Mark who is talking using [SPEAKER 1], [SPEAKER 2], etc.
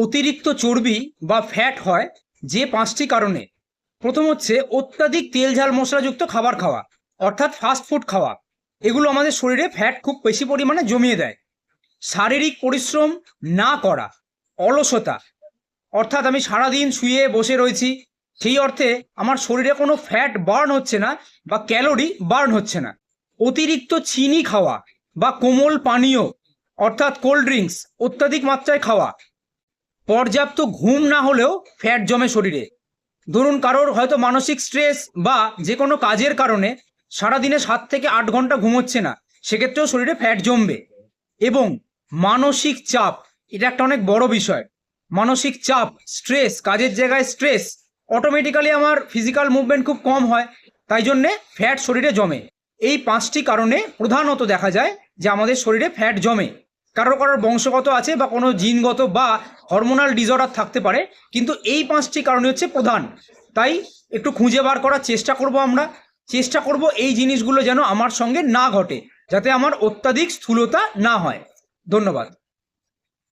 [SPEAKER 1] অতিরিক্ত চর্বি বা ফ্যাট হয় যে পাঁচটি কারণে। প্রথম হচ্ছে অত্যাধিক তেল ঝাল মশলাযুক্ত খাবার খাওয়া, অর্থাৎ ফাস্ট ফুড খাওয়া। এগুলো আমাদের শরীরে ফ্যাট খুব বেশি পরিমাণে জমিয়ে দেয়। শারীরিক পরিশ্রম না করা, অলসতা, অর্থাৎ আমি সারাদিন শুয়ে বসে রয়েছি, সেই অর্থে আমার শরীরে কোনো ফ্যাট বার্ন হচ্ছে না বা ক্যালোরি বার্ন হচ্ছে না। অতিরিক্ত চিনি খাওয়া বা কোমল পানীয়, অর্থাৎ কোল্ড ড্রিঙ্কস অত্যাধিক মাত্রায় খাওয়া। পর্যাপ্ত ঘুম না হলেও ফ্যাট জমে শরীরে। ধরুন কারোর হয়তো মানসিক স্ট্রেস বা যে কোনো কাজের কারণে সারাদিনে 7 থেকে 8 ঘন্টা ঘুমোচ্ছে না, সেক্ষেত্রেও শরীরে ফ্যাট জমবে। এবং মানসিক চাপ, এটা একটা অনেক বড় বিষয়। মানসিক চাপ, স্ট্রেস, কাজের জায়গায় স্ট্রেস, অটোমেটিক্যালি আমার ফিজিক্যাল মুভমেন্ট খুব কম হয়, তাই জন্যে ফ্যাট শরীরে জমে। এই পাঁচটি কারণে প্রধানত দেখা যায় যে আমাদের শরীরে ফ্যাট জমে। কারোর কারোর বংশগত আছে বা কোনো জিনগত বা হরমোনাল ডিসঅর্ডার থাকতে পারে, কিন্তু এই পাঁচটি কারণে হচ্ছে প্রধান। তাই একটু খুঁজে বার করার চেষ্টা করব, আমরা চেষ্টা করব এই জিনিসগুলো যেন আমার সঙ্গে না ঘটে, যাতে আমার অত্যাধিক স্থূলতা না হয়। ধন্যবাদ।